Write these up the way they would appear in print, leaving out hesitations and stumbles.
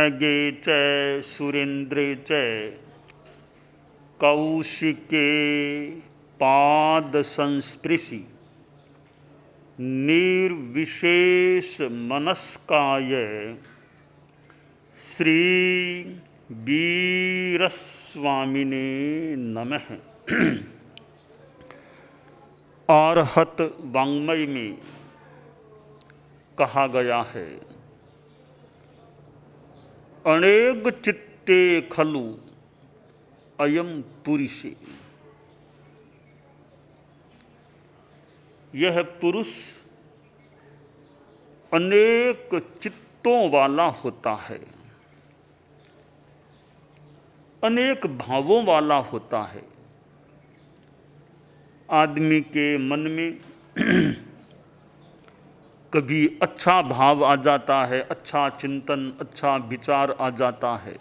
नगे च सुरेन्द्रे च कौशिके पाद संस्पृशि निर्विशेष मनस्काय श्री वीरस्वामिने नमः। अरहत वाङ्मय में कहा गया है, अनेक चित्ते खलु अयम पुरुषे। यह पुरुष अनेक चित्तों वाला होता है, अनेक भावों वाला होता है। आदमी के मन में कभी अच्छा भाव आ जाता है, अच्छा चिंतन, अच्छा विचार आ जाता है,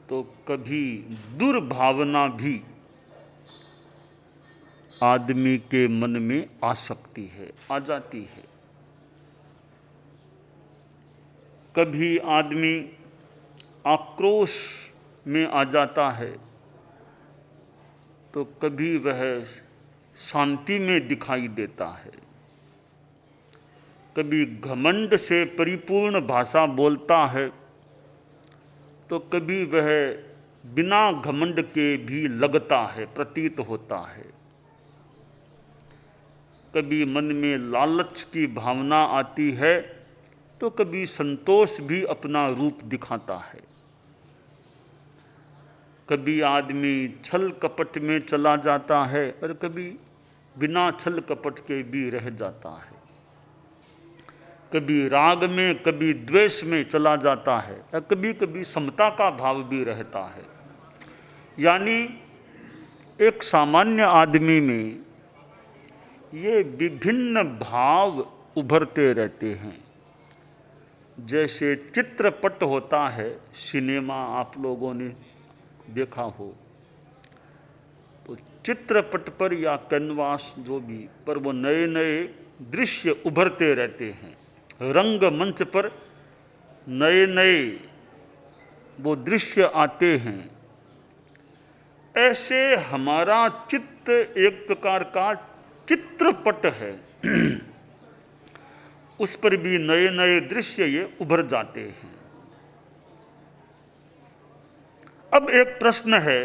तो कभी दुर्भावना भी आदमी के मन में आ सकती है, आ जाती है। कभी आदमी आक्रोश में आ जाता है, तो कभी वह शांति में दिखाई देता है। कभी घमंड से परिपूर्ण भाषा बोलता है, तो कभी वह बिना घमंड के भी लगता है, प्रतीत होता है। कभी मन में लालच की भावना आती है, तो कभी संतोष भी अपना रूप दिखाता है। कभी आदमी छल कपट में चला जाता है और कभी बिना छल कपट के भी रह जाता है। कभी राग में, कभी द्वेष में चला जाता है और कभी कभी समता का भाव भी रहता है। यानी एक सामान्य आदमी में ये विभिन्न भाव उभरते रहते हैं। जैसे चित्रपट होता है, सिनेमा आप लोगों ने देखा हो, तो चित्रपट पर या कैनवास जो भी पर वो नए नए दृश्य उभरते रहते हैं। रंगमंच पर नए नए वो दृश्य आते हैं। ऐसे हमारा चित्त एक प्रकार का चित्रपट है। उस पर भी नए नए दृश्य ये उभर जाते हैं। अब एक प्रश्न है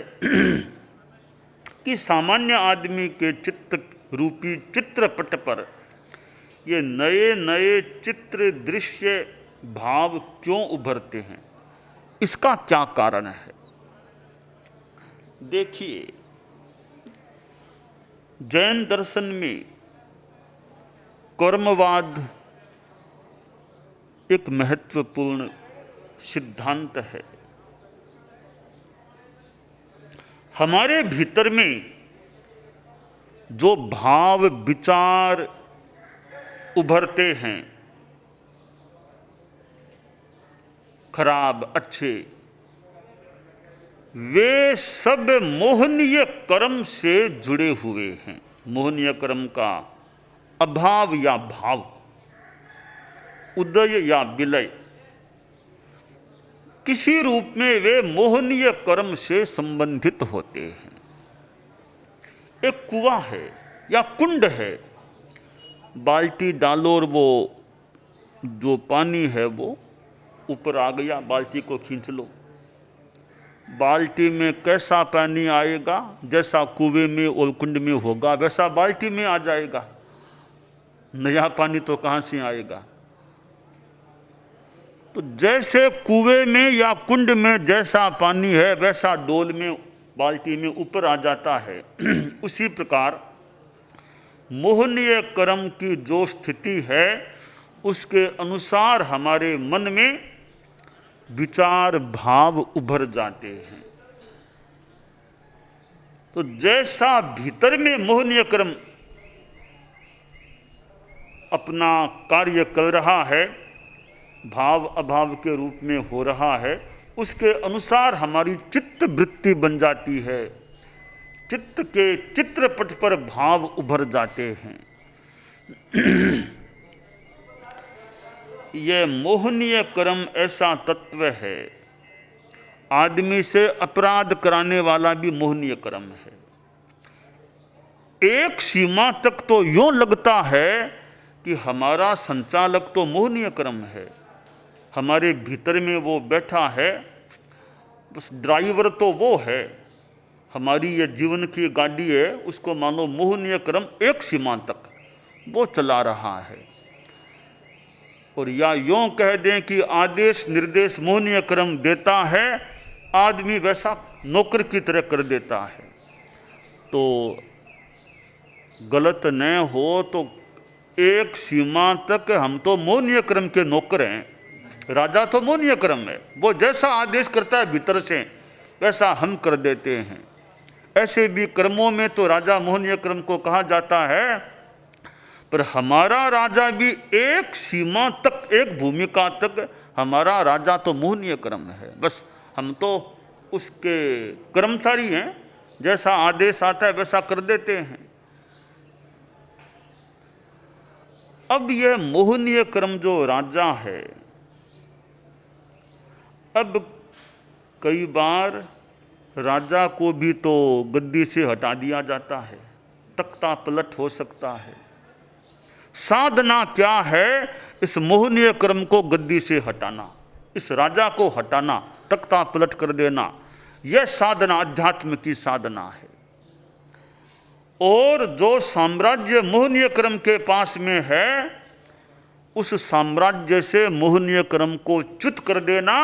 कि सामान्य आदमी के चित्त रूपी चित्रपट पर ये नए नए चित्र, दृश्य, भाव क्यों उभरते हैं? इसका क्या कारण है? देखिए, जैन दर्शन में कर्मवाद एक महत्वपूर्ण सिद्धांत है। हमारे भीतर में जो भाव विचार उभरते हैं, खराब अच्छे, वे सब मोहनीय कर्म से जुड़े हुए हैं। मोहनीय कर्म का अभाव या भाव, उदय या विलय, किसी रूप में वे मोहनीय कर्म से संबंधित होते हैं। एक कुआं है या कुंड है, बाल्टी डालो और वो जो पानी है वो ऊपर आ गया, बाल्टी को खींच लो। बाल्टी में कैसा पानी आएगा, जैसा कुएं में और कुंड में होगा वैसा बाल्टी में आ जाएगा। नया पानी तो कहाँ से आएगा? तो जैसे कुएं में या कुंड में जैसा पानी है वैसा डोल में, बाल्टी में ऊपर आ जाता है। उसी प्रकार मोहनीय कर्म की जो स्थिति है, उसके अनुसार हमारे मन में विचार भाव उभर जाते हैं। तो जैसा भीतर में मोहनीय कर्म अपना कार्य कर रहा है, भाव अभाव के रूप में हो रहा है, उसके अनुसार हमारी चित्त वृत्ति बन जाती है। चित्त के चित्रपट पर भाव उभर जाते हैं। ये मोहनीय कर्म ऐसा तत्व है, आदमी से अपराध कराने वाला भी मोहनीय कर्म है। एक सीमा तक तो यूं लगता है कि हमारा संचालक तो मोहनीय कर्म है, हमारे भीतर में वो बैठा है, बस ड्राइवर तो वो है, हमारी ये जीवन की गाड़ी है, उसको मानो मोहनीय कर्म एक सीमा तक वो चला रहा है। और या यूं कह दें कि आदेश निर्देश मोहनीय कर्म देता है, आदमी वैसा नौकर की तरह कर देता है। तो गलत न हो तो एक सीमा तक हम तो मोहनीय कर्म के नौकर हैं, राजा तो मोहनीय कर्म है, वो जैसा आदेश करता है भीतर से वैसा हम कर देते हैं। ऐसे भी कर्मों में तो राजा मोहनीय कर्म को कहा जाता है, पर हमारा राजा भी एक सीमा तक, एक भूमिका तक हमारा राजा तो मोहनीय कर्म है, बस हम तो उसके कर्मचारी हैं, जैसा आदेश आता है वैसा कर देते हैं। अब यह मोहनीय कर्म जो राजा है, अब कई बार राजा को भी तो गद्दी से हटा दिया जाता है, तख्ता पलट हो सकता है। साधना क्या है? इस मोहनीय कर्म को गद्दी से हटाना, इस राजा को हटाना, तख्ता पलट कर देना, यह साधना अध्यात्म की साधना है। और जो साम्राज्य मोहनीय कर्म के पास में है, उस साम्राज्य से मोहनीय कर्म को च्युत कर देना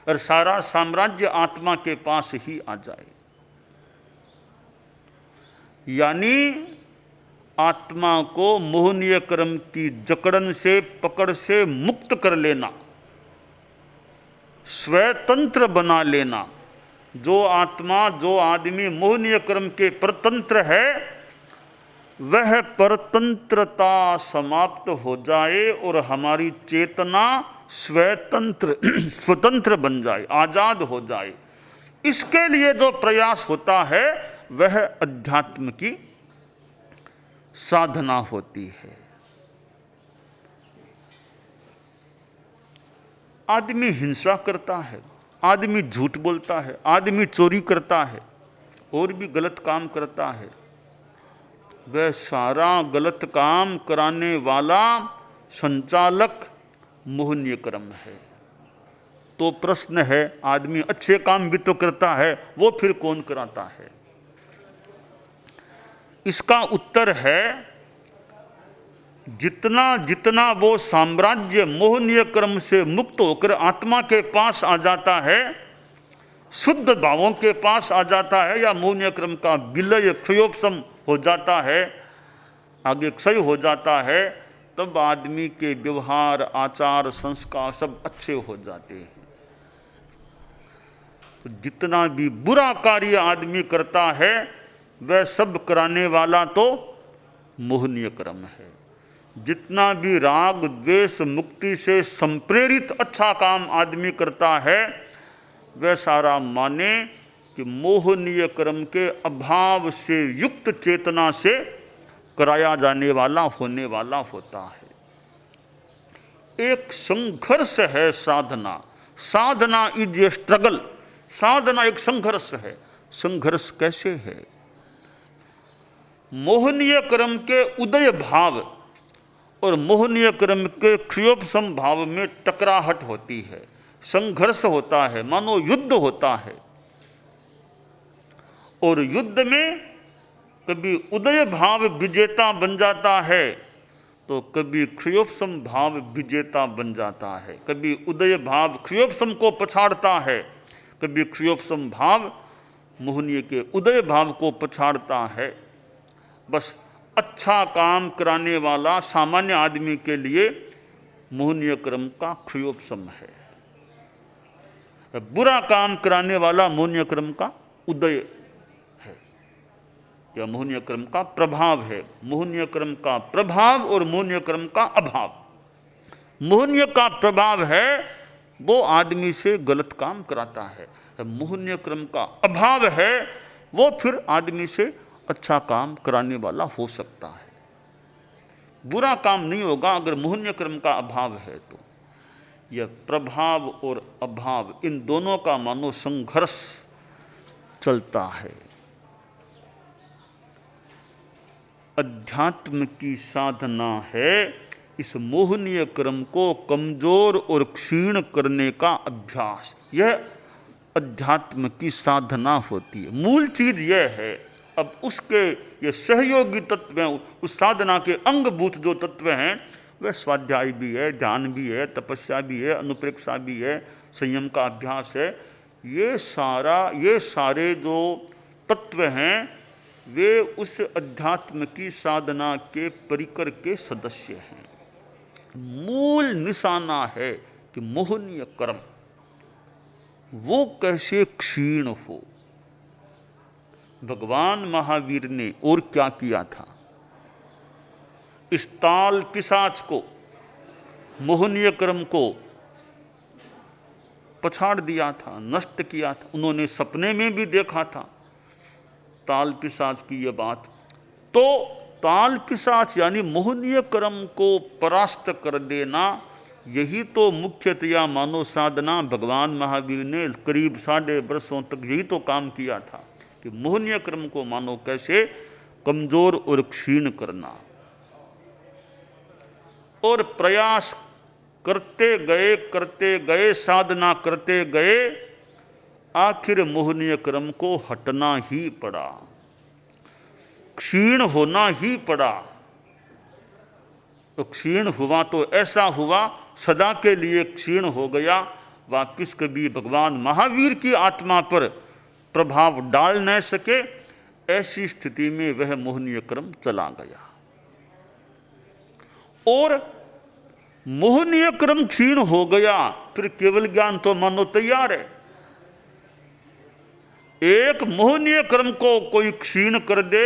और सारा साम्राज्य आत्मा के पास ही आ जाए। यानी आत्मा को मोहनीय कर्म की जकड़न से, पकड़ से मुक्त कर लेना, स्वतंत्र बना लेना। जो आत्मा, जो आदमी मोहनीय कर्म के परतंत्र है, वह परतंत्रता समाप्त हो जाए और हमारी चेतना स्वतंत्र स्वतंत्र बन जाए, आजाद हो जाए। इसके लिए जो प्रयास होता है वह अध्यात्म की साधना होती है। आदमी हिंसा करता है, आदमी झूठ बोलता है, आदमी चोरी करता है, और भी गलत काम करता है, वह सारा गलत काम कराने वाला संचालक मोहनीय कर्म है। तो प्रश्न है, आदमी अच्छे काम भी तो करता है, वो फिर कौन कराता है? इसका उत्तर है, जितना जितना वो साम्राज्य मोहनीय कर्म से मुक्त होकर आत्मा के पास आ जाता है, शुद्ध भावों के पास आ जाता है, या मोहनीय कर्म का विलय क्षयोपशम हो जाता है, आगे क्षय हो जाता है, तब आदमी के व्यवहार, आचार, संस्कार सब अच्छे हो जाते हैं। तो जितना भी बुरा कार्य आदमी करता है, वह सब कराने वाला तो मोहनीय कर्म है। जितना भी राग द्वेष मुक्ति से संप्रेरित अच्छा काम आदमी करता है, वह सारा माने कि मोहनीय कर्म के अभाव से युक्त चेतना से कराया जाने वाला, होने वाला होता है। एक संघर्ष है साधना। साधना इज ए स्ट्रगल। साधना एक संघर्ष है। संघर्ष कैसे है? मोहनीय कर्म के उदय भाव और मोहनीय कर्म के क्षयोपशम भाव में टकराहट होती है, संघर्ष होता है, मानो युद्ध होता है। और युद्ध में कभी उदय भाव विजेता बन जाता है, तो कभी क्षयोपशम भाव विजेता बन जाता है। कभी उदय भाव क्षयोपशम को पछाड़ता है, कभी क्षयोपशम भाव मोहनीय के उदय भाव को पछाड़ता है। बस अच्छा काम कराने वाला सामान्य आदमी के लिए मोहनीय कर्म का क्षयोपशम है, बुरा काम कराने वाला मोहनीय कर्म का उदय है, या मोहनीय कर्म का प्रभाव है। मोहनीय कर्म का प्रभाव और मोहनीय कर्म का अभाव। मोहनीय का प्रभाव है वो आदमी से गलत काम कराता है, मोहनीय कर्म का अभाव है वो फिर आदमी से अच्छा काम कराने वाला हो सकता है। बुरा काम नहीं होगा अगर मोहनीय क्रम का अभाव है तो। यह प्रभाव और अभाव इन दोनों का मानो संघर्ष चलता है। अध्यात्म की साधना है इस मोहनीय क्रम को कमजोर और क्षीण करने का अभ्यास। यह अध्यात्म की साधना होती है, मूल चीज यह है। अब उसके ये सहयोगी तत्व हैं, उस साधना के अंगभूत जो तत्व हैं वह स्वाध्याय भी है, ध्यान भी है, तपस्या भी है, अनुप्रेक्षा भी है, संयम का अभ्यास है। ये सारे जो तत्व हैं वे उस अध्यात्म की साधना के परिकर के सदस्य हैं। मूल निशाना है कि मोहनीय कर्म वो कैसे क्षीण हो। भगवान महावीर ने और क्या किया था? इस ताल पिशाच को, मोहनीय कर्म को पछाड़ दिया था, नष्ट किया था। उन्होंने सपने में भी देखा था ताल पिशाच की यह बात। तो ताल पिशाच यानी मोहनीय कर्म को परास्त कर देना, यही तो मुख्यतया मानव साधना भगवान महावीर ने करीब 1.5 वर्षों तक यही तो काम किया था कि मोहनीय कर्म को मानो कैसे कमजोर और क्षीण करना। और प्रयास करते गए साधना करते गए, आखिर मोहनीय कर्म को हटना ही पड़ा, क्षीण होना ही पड़ा। तो क्षीण हुआ तो ऐसा हुआ सदा के लिए क्षीण हो गया, वापिस कभी भगवान महावीर की आत्मा पर प्रभाव डाल न सके। ऐसी स्थिति में वह मोहनीय कर्म चला गया। और मोहनीय कर्म क्षीण हो गया, फिर केवल ज्ञान तो मानो तैयार है। एक मोहनीय कर्म को कोई क्षीण कर दे,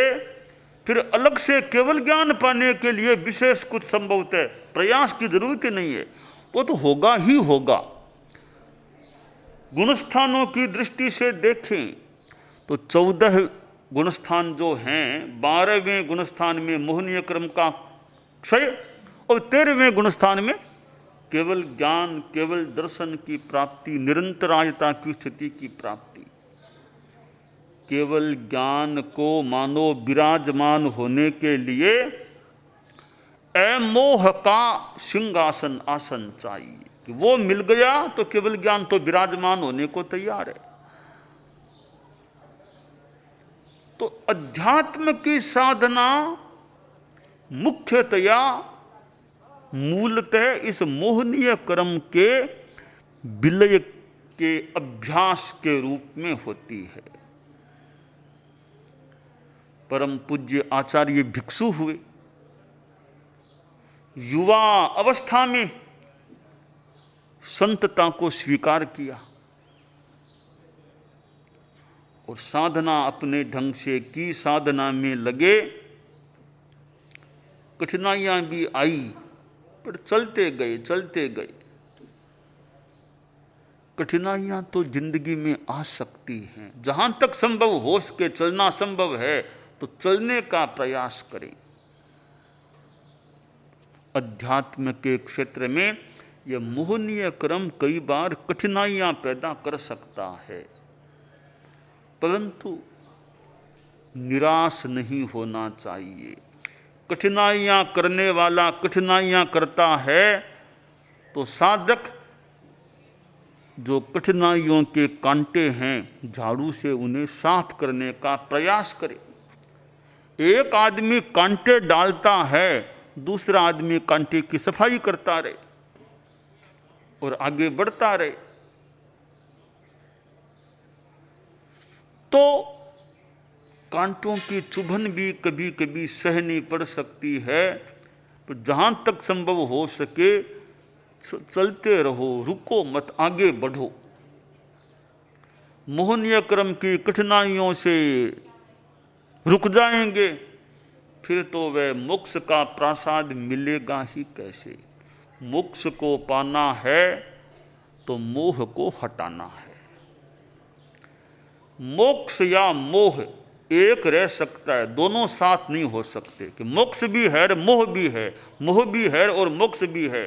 फिर अलग से केवल ज्ञान पाने के लिए विशेष कुछ संभवतः प्रयास की जरूरत नहीं है, वो तो होगा ही होगा। गुणस्थानों की दृष्टि से देखें तो 14 गुणस्थान जो हैं, 12वें गुणस्थान में मोहनीय कर्म का क्षय और 13वें गुणस्थान में केवल ज्ञान, केवल दर्शन की प्राप्ति, निरंतरायता की स्थिति की प्राप्ति। केवल ज्ञान को मानो विराजमान होने के लिए अमोह का सिंहासन आसन चाहिए कि वो मिल गया तो केवल ज्ञान तो विराजमान होने को तैयार है। तो अध्यात्म की साधना मुख्यतया मूलतः इस मोहनीय कर्म के विलय के अभ्यास के रूप में होती है। परम पूज्य आचार्य भिक्षु हुए, युवा अवस्था में संतता को स्वीकार किया और साधना अपने ढंग से की, साधना में लगे। कठिनाइयां भी आई पर चलते गए। कठिनाइयां तो जिंदगी में आ सकती हैं, जहां तक संभव हो सके चलना संभव है तो चलने का प्रयास करें। अध्यात्म के क्षेत्र में यह मोहनीय कर्म कई बार कठिनाइयां पैदा कर सकता है, परंतु निराश नहीं होना चाहिए। कठिनाइयां करने वाला कठिनाइयां करता है तो साधक जो कठिनाइयों के कांटे हैं झाड़ू से उन्हें साफ करने का प्रयास करे। एक आदमी कांटे डालता है, दूसरा आदमी कांटे की सफाई करता रहे और आगे बढ़ता रहे। तो कांटों की चुभन भी कभी कभी सहनी पड़ सकती है, तो जहां तक संभव हो सके चलते रहो, रुको मत, आगे बढ़ो। मोहनीय कर्म की कठिनाइयों से रुक जाएंगे फिर तो वह मोक्ष का प्रसाद मिलेगा ही कैसे। मोक्ष को पाना है तो मोह को हटाना है। मोक्ष या मोह एक रह सकता है, दोनों साथ नहीं हो सकते। कि मोक्ष भी है और मोह भी है, मोह भी है और मोक्ष भी है,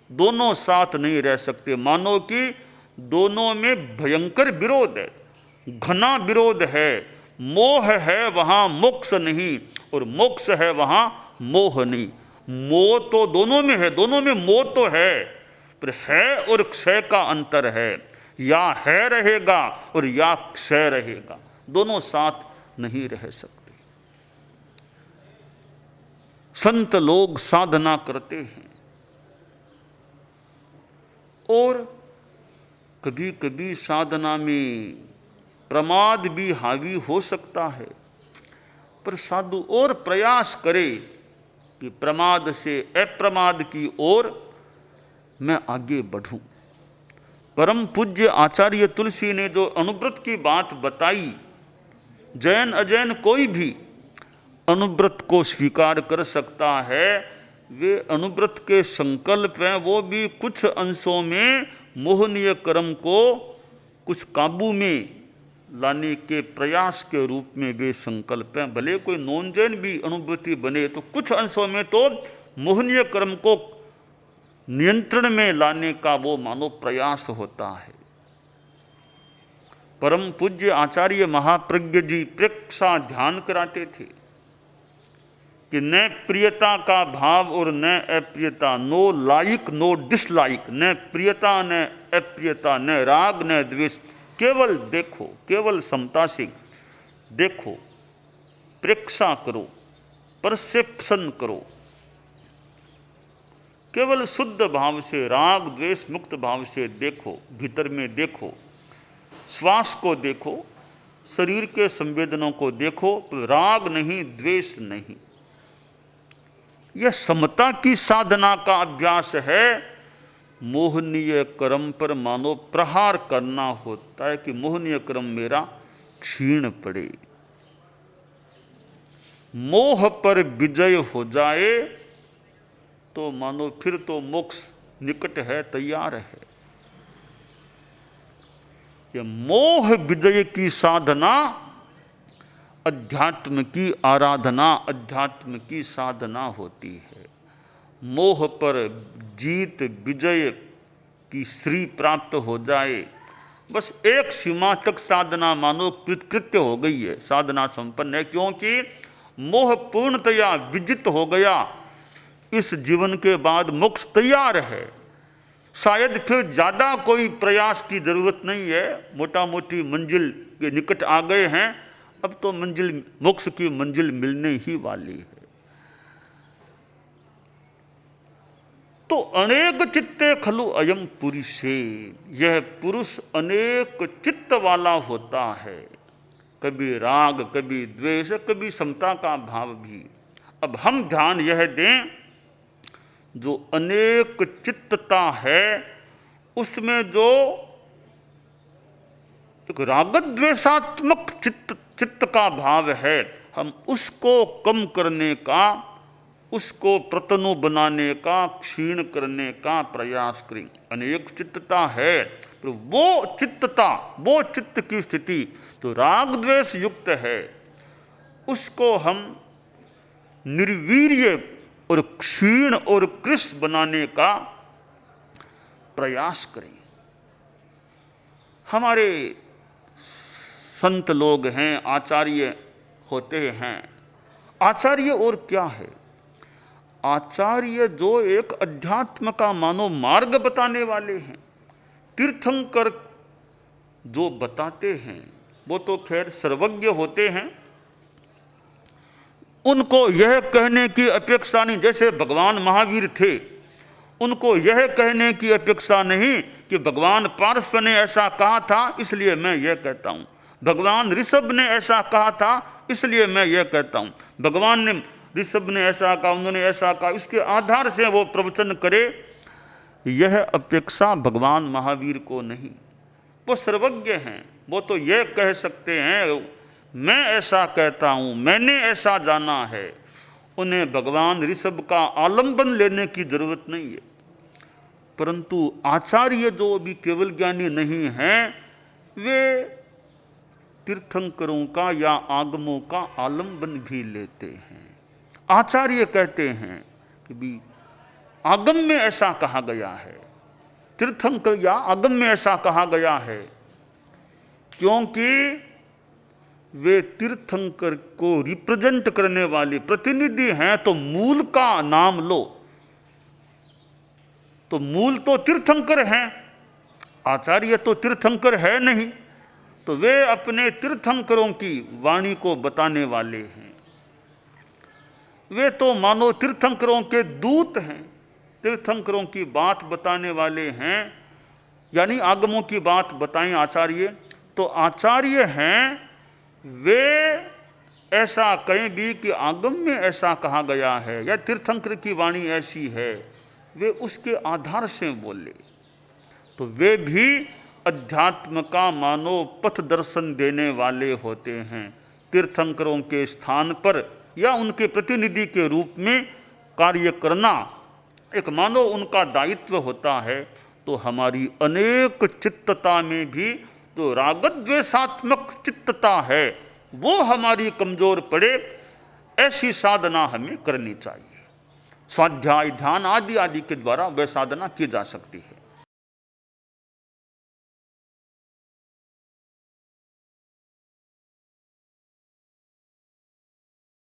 दोनों साथ नहीं रह सकते। मानो कि दोनों में भयंकर विरोध है, घना विरोध है। मोह है वहां मोक्ष नहीं, और मोक्ष है वहां मोह नहीं। मोह तो दोनों में है, दोनों में मोह तो है, पर है और क्षय का अंतर है। या है रहेगा और या क्षय रहेगा, दोनों साथ नहीं रह सकते। संत लोग साधना करते हैं और कभी कभी साधना में प्रमाद भी हावी हो सकता है, पर साधु और प्रयास करे कि प्रमाद से अप्रमाद की ओर मैं आगे बढ़ूं। परम पूज्य आचार्य तुलसी ने जो अनुव्रत की बात बताई, जैन अजैन कोई भी अनुव्रत को स्वीकार कर सकता है। वे अनुव्रत के संकल्प हैं, वो भी कुछ अंशों में मोहनीय कर्म को कुछ काबू में लाने के प्रयास के रूप में वे संकल्प हैं। भले कोई नॉन जैन भी अनुव्रती बने तो कुछ अंशों में तो मोहनीय कर्म को नियंत्रण में लाने का वो मानो प्रयास होता है। परम पूज्य आचार्य महाप्रज्ञ जी प्रेक्षा ध्यान कराते थे कि न प्रियता का भाव और न अप्रियता, नो लाइक नो डिसलाइक, न प्रियता न अप्रियता, न राग न द्वेष, केवल देखो, केवल समता से देखो, प्रेक्षा करो, परसेप्शन करो, केवल शुद्ध भाव से, राग द्वेष मुक्त भाव से देखो, भीतर में देखो, श्वास को देखो, शरीर के संवेदनों को देखो, राग नहीं द्वेष नहीं। यह समता की साधना का अभ्यास है। मोहनीय कर्म पर मानो प्रहार करना होता है कि मोहनीय कर्म मेरा क्षीण पड़े। मोह पर विजय हो जाए तो मानो फिर तो मोक्ष निकट है, तैयार है। ये मोह विजय की साधना अध्यात्म की आराधना, अध्यात्म की साधना होती है। मोह पर जीत विजय की श्री प्राप्त हो जाए, बस एक सीमा तक साधना मानो कृतकृत्य हो गई है, साधना संपन्न है। क्योंकि मोह पूर्णतया विजित हो गया, इस जीवन के बाद मोक्ष तैयार है। शायद फिर ज़्यादा कोई प्रयास की जरूरत नहीं है, मोटा मोटी मंजिल के निकट आ गए हैं, अब तो मंजिल, मोक्ष की मंजिल मिलने ही वाली है। तो अनेक चित्ते खलु अयम पुरुषे, यह पुरुष अनेक चित्त वाला होता है, कभी राग, कभी द्वेष, कभी समता का भाव भी। अब हम ध्यान यह दें, जो अनेक चित्तता है उसमें जो एक रागद्वेषात्मक चित्त का भाव है, हम उसको कम करने का, उसको प्रतनु बनाने का, क्षीण करने का प्रयास करें। अनेक चित्तता है, तो वो चित्तता, वो चित्त की स्थिति जो राग द्वेष युक्त है, उसको हम निर्वीर्य और क्षीण और कृश बनाने का प्रयास करें। हमारे संत लोग हैं, आचार्य होते हैं। आचार्य और क्या है? आचार्य जो एक अध्यात्म का मानो मार्ग बताने वाले हैं, तीर्थंकर जो बताते हैं, वो तो खैर सर्वज्ञ होते हैं। उनको यह कहने की अपेक्षा नहीं, जैसे भगवान महावीर थे, उनको यह कहने की अपेक्षा नहीं कि भगवान पार्श्व ने ऐसा कहा था इसलिए मैं यह कहता हूँ, भगवान ऋषभ ने ऐसा कहा था इसलिए मैं यह कहता हूँ, भगवान ने ऋषभ ने ऐसा कहा, उन्होंने ऐसा कहा, इसके आधार से वो प्रवचन करे, यह अपेक्षा भगवान महावीर को नहीं। वो सर्वज्ञ हैं, वो तो यह कह सकते हैं मैं ऐसा कहता हूँ, मैंने ऐसा जाना है। उन्हें भगवान ऋषभ का आलंबन लेने की जरूरत नहीं है। परंतु आचार्य जो भी केवल ज्ञानी नहीं हैं, वे तीर्थंकरों का या आगमों का आलंबन भी लेते हैं। आचार्य कहते हैं कि भी आगम में ऐसा कहा गया है, तीर्थंकर या आगम में ऐसा कहा गया है, क्योंकि वे तीर्थंकर को रिप्रेजेंट करने वाले प्रतिनिधि हैं। तो मूल का नाम लो तो मूल तो तीर्थंकर हैं, आचार्य तो तीर्थंकर है नहीं, तो वे अपने तीर्थंकरों की वाणी को बताने वाले हैं। वे तो मानो तीर्थंकरों के दूत हैं, तीर्थंकरों की बात बताने वाले हैं, यानी आगमों की बात बताएं आचार्य। तो आचार्य हैं वे ऐसा कहें भी कि आगम में ऐसा कहा गया है या तीर्थंकर की वाणी ऐसी है, वे उसके आधार से बोले। तो वे भी अध्यात्म का मानो पथ दर्शन देने वाले होते हैं। तीर्थंकरों के स्थान पर या उनके प्रतिनिधि के रूप में कार्य करना एक मानो उनका दायित्व होता है। तो हमारी अनेक चित्तता में भी जो रागद्वेषात्मक चित्तता है वो हमारी कमजोर पड़े, ऐसी साधना हमें करनी चाहिए। स्वाध्याय, ध्यान आदि आदि के द्वारा वह साधना की जा सकती है।